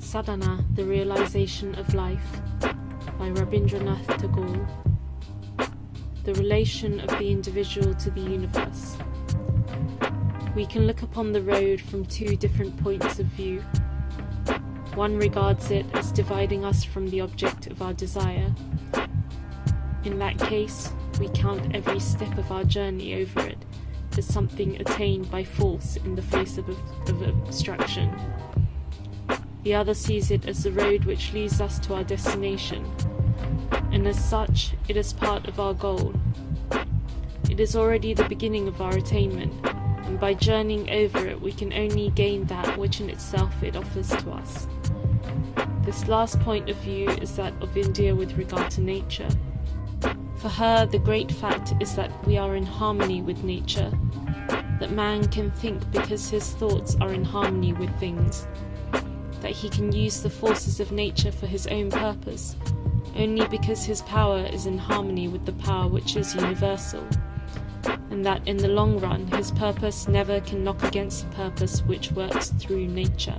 Sadhana, the Realisation of Life by Rabindranath Tagore. The relation of the individual to the universe. We can look upon the road from two different points of view. One regards it as dividing us from the object of our desire. In that case, we count every step of our journey over it as something attained by force in the face of abstraction. The other sees it as the road which leads us to our destination, and as such, it is part of our goal. It is already the beginning of our attainment, and by journeying over it we can only gain that which in itself it offers to us. This last point of view is that of India with regard to nature. For her, the great fact is that we are in harmony with nature, that man can think because his thoughts are in harmony with things, that he can use the forces of nature for his own purpose, only because his power is in harmony with the power which is universal, and that in the long run his purpose never can knock against the purpose which works through nature.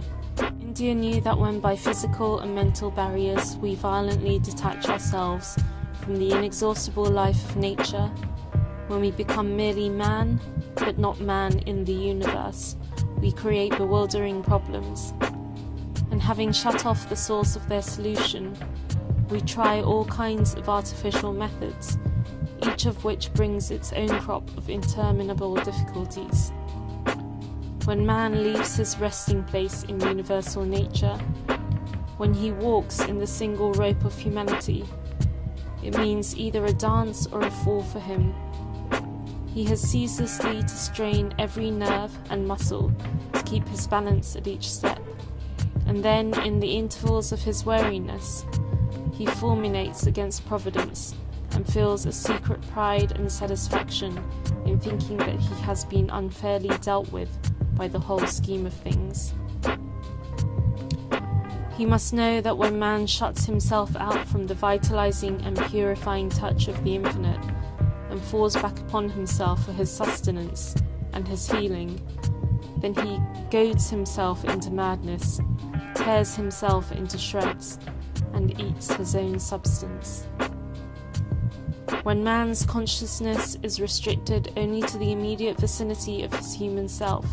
India knew that when by physical and mental barriers we violently detach ourselves from the inexhaustible life of nature, when we become merely man, but not man in the universe, we create bewildering problems. And having shut off the source of their solution, we try all kinds of artificial methods, each of which brings its own crop of interminable difficulties. When man leaves his resting place in universal nature, when he walks in the single rope of humanity, it means either a dance or a fall for him. He has ceaselessly to strain every nerve and muscle to keep his balance at each step. And then, in the intervals of his weariness, he fulminates against Providence and feels a secret pride and satisfaction in thinking that he has been unfairly dealt with by the whole scheme of things. He must know that when man shuts himself out from the vitalizing and purifying touch of the infinite and falls back upon himself for his sustenance and his healing, then he goads himself into madness, tears himself into shreds, and eats his own substance. When man's consciousness is restricted only to the immediate vicinity of his human self,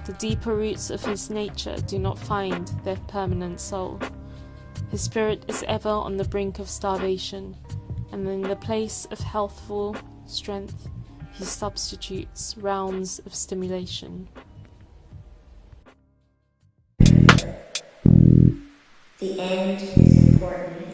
the deeper roots of his nature do not find their permanent soul. His spirit is ever on the brink of starvation, and in the place of healthful strength, he substitutes rounds of stimulation. The end is important.